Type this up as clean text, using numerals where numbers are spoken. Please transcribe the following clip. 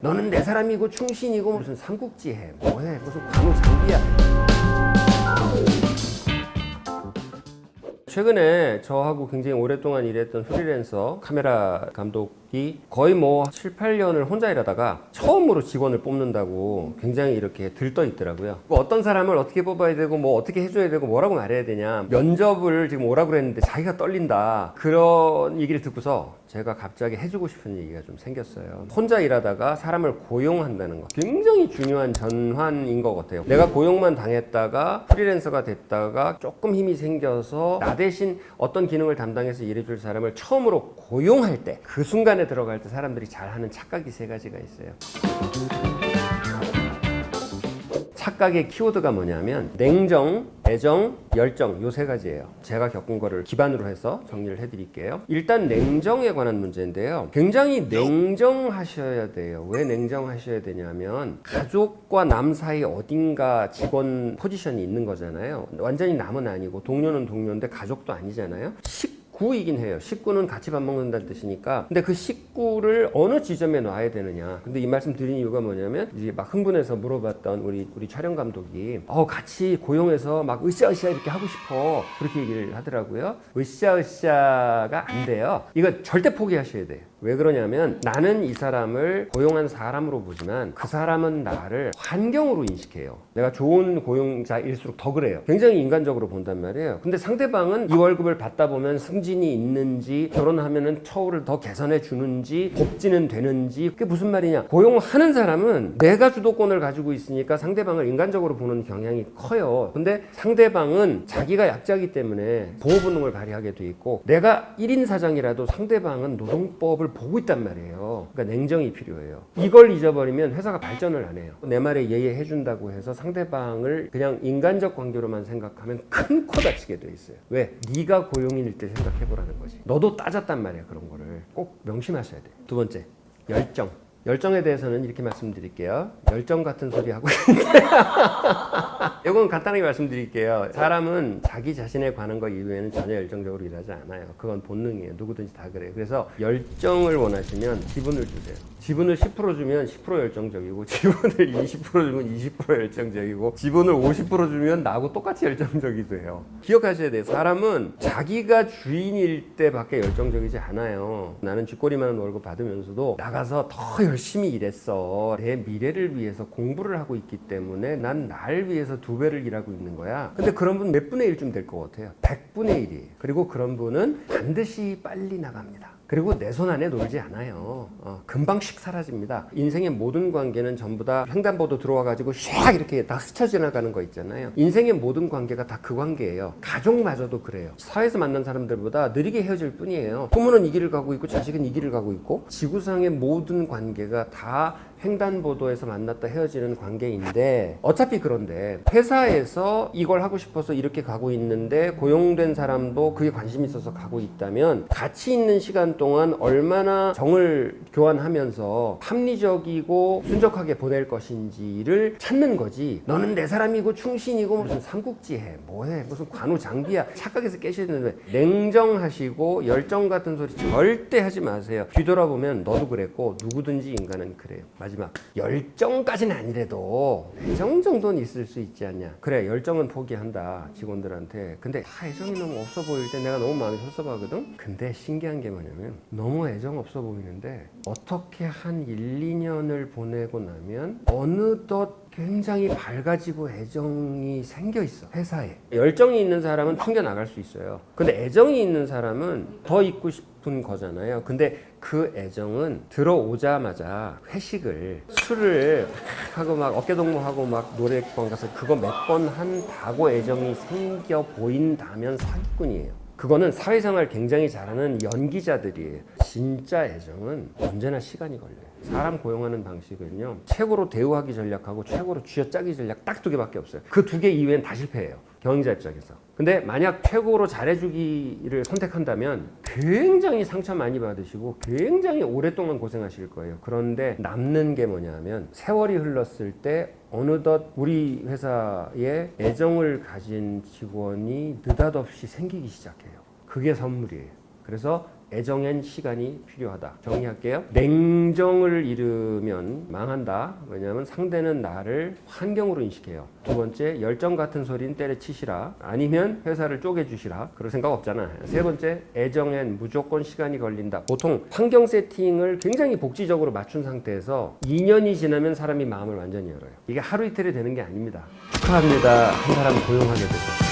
너는 내 사람이고 충신이고 무슨 삼국지해 뭐해 무슨 관우장비야. 최근에 저하고 굉장히 오랫동안 일했던 프리랜서 카메라 감독이 거의 뭐 7, 8년을 혼자 일하다가 처음으로 직원을 뽑는다고 굉장히 이렇게 들떠 있더라고요. 어떤 사람을 어떻게 뽑아야 되고 뭐 어떻게 해줘야 되고 뭐라고 말해야 되냐, 면접을 지금 오라고 그랬는데 자기가 떨린다, 그런 얘기를 듣고서 제가 갑자기 해주고 싶은 얘기가 좀 생겼어요. 혼자 일하다가 사람을 고용한다는 거 굉장히 중요한 전환인 것 같아요. 내가 고용만 당했다가 프리랜서가 됐다가 조금 힘이 생겨서 나 대신 어떤 기능을 담당해서 일해줄 사람을 처음으로 고용할 때, 그 순간에 들어갈 때 사람들이 잘하는 착각이 세 가지가 있어요. 착각의 키워드가 뭐냐면 냉정, 애정, 열정, 요 세 가지예요. 제가 겪은 거를 기반으로 해서 정리를 해드릴게요. 일단 냉정에 관한 문제인데요. 굉장히 냉정하셔야 돼요. 왜 냉정하셔야 되냐면 가족과 남 사이 어딘가 직원 포지션이 있는 거잖아요. 완전히 남은 아니고 동료는 동료인데 가족도 아니잖아요. 식구이긴 해요. 식구는 같이 밥 먹는다는 뜻이니까. 근데 그 식구를 어느 지점에 놔야 되느냐. 근데 이 말씀 드린 이유가 뭐냐면 이제 막 흥분해서 물어봤던 우리 촬영 감독이 같이 고용해서 막 으쌰으쌰 이렇게 하고 싶어, 그렇게 얘기를 하더라고요. 으쌰으쌰가 안 돼요. 이거 절대 포기하셔야 돼요. 왜 그러냐면 나는 이 사람을 고용한 사람으로 보지만 그 사람은 나를 환경으로 인식해요. 내가 좋은 고용자일수록 더 그래요. 굉장히 인간적으로 본단 말이에요. 근데 상대방은 이 월급을 받다 보면 승진이 있는지, 결혼하면은 처우를 더 개선해 주는지, 복지는 되는지, 그게 무슨 말이냐. 고용하는 사람은 내가 주도권을 가지고 있으니까 상대방을 인간적으로 보는 경향이 커요. 근데 상대방은 자기가 약자이기 때문에 보호 본능을 발휘하게 돼 있고, 내가 1인 사장이라도 상대방은 노동법을 보고 있단 말이에요. 그러니까 냉정이 필요해요. 이걸 잊어버리면 회사가 발전을 안 해요. 내 말에 예의해 준다고 해서 상대방을 그냥 인간적 관계로만 생각하면 큰 코 다치게 돼 있어요. 왜? 네가 고용인일 때 생각해 보라는 거지. 너도 따졌단 말이야. 그런 거를 꼭 명심하셔야 돼요. 두 번째, 열정. 열정에 대해서는 이렇게 말씀드릴게요. 열정 같은 소리 하고 있는데 이건 간단하게 말씀드릴게요. 사람은 자기 자신에 관한 것 이외에는 전혀 열정적으로 일하지 않아요. 그건 본능이에요. 누구든지 다 그래요. 그래서 열정을 원하시면 지분을 주세요. 지분을 10% 주면 10% 열정적이고, 지분을 20% 주면 20% 열정적이고, 지분을 50% 주면 나하고 똑같이 열정적이 돼요. 기억하셔야 돼요. 사람은 자기가 주인일 때밖에 열정적이지 않아요. 나는 쥐꼬리만한 월급 받으면서도 나가서 더 열심히 일했어. 내 미래를 위해서 공부를 하고 있기 때문에 난 나를 위해서 2배를 일하고 있는 거야. 근데 그런 분 몇 분의 1쯤 될 것 같아요? 100분의 1이에요. 그리고 그런 분은 반드시 빨리 나갑니다. 그리고 내 손 안에 놀지 않아요. 금방씩 사라집니다. 인생의 모든 관계는 전부 다 횡단보도 들어와가지고 샥 이렇게 다 스쳐 지나가는 거 있잖아요. 인생의 모든 관계가 다 그 관계예요. 가족마저도 그래요. 사회에서 만난 사람들보다 느리게 헤어질 뿐이에요. 부모는 이 길을 가고 있고 자식은 이 길을 가고 있고, 지구상의 모든 관계가 다 횡단보도에서 만났다 헤어지는 관계인데, 어차피 그런데 회사에서 이걸 하고 싶어서 이렇게 가고 있는데 고용된 사람도 그게 관심 있어서 가고 있다면 같이 있는 시간 동안 얼마나 정을 교환하면서 합리적이고 순적하게 보낼 것인지를 찾는 거지. 너는 내 사람이고 충신이고 무슨 삼국지해 뭐해 무슨 관우장비야. 착각해서 깨시는데, 냉정하시고 열정 같은 소리 절대 하지 마세요. 뒤돌아보면 너도 그랬고 누구든지 인간은 그래요. 마지막, 열정까지는 아니래도 애정 정도는 있을 수 있지 않냐. 그래, 열정은 포기한다 직원들한테. 근데 애정이 너무 없어 보일 때 내가 너무 마음이 섭섭하거든. 근데 신기한 게 뭐냐면 너무 애정 없어 보이는데 어떻게 한 1, 2년을 보내고 나면 어느덧 굉장히 밝아지고 애정이 생겨 있어. 회사에 열정이 있는 사람은 튕겨 나갈 수 있어요. 근데 애정이 있는 사람은 더 있고 싶은 거잖아요. 근데 그 애정은 들어오자마자 회식을, 술을 하고 막 어깨동무하고 막 노래방 가서 그거 몇 번 한다고 애정이 생겨 보인다면 사기꾼이에요. 그거는 사회생활 굉장히 잘하는 연기자들이에요. 진짜 애정은 언제나 시간이 걸려요. 사람 고용하는 방식은요, 최고로 대우하기 전략하고 최고로 쥐어짜기 전략 딱 2개밖에 없어요. 그 2개 이외엔 다 실패해요, 경영자 입장에서. 근데 만약 최고로 잘해주기를 선택한다면 굉장히 상처 많이 받으시고 굉장히 오랫동안 고생하실 거예요. 그런데 남는 게 뭐냐면 세월이 흘렀을 때 어느덧 우리 회사에 애정을 가진 직원이 느닷없이 생기기 시작해요. 그게 선물이에요. 그래서 애정엔 시간이 필요하다. 정리할게요. 냉정을 잃으면 망한다. 왜냐하면 상대는 나를 환경으로 인식해요. 두 번째, 열정 같은 소리는 때려치시라. 아니면 회사를 쪼개주시라. 그럴 생각 없잖아. 세 번째, 애정엔 무조건 시간이 걸린다. 보통 환경 세팅을 굉장히 복지적으로 맞춘 상태에서 2년이 지나면 사람이 마음을 완전히 열어요. 이게 하루 이틀이 되는 게 아닙니다. 축하합니다. 한 사람 고용하게 되죠.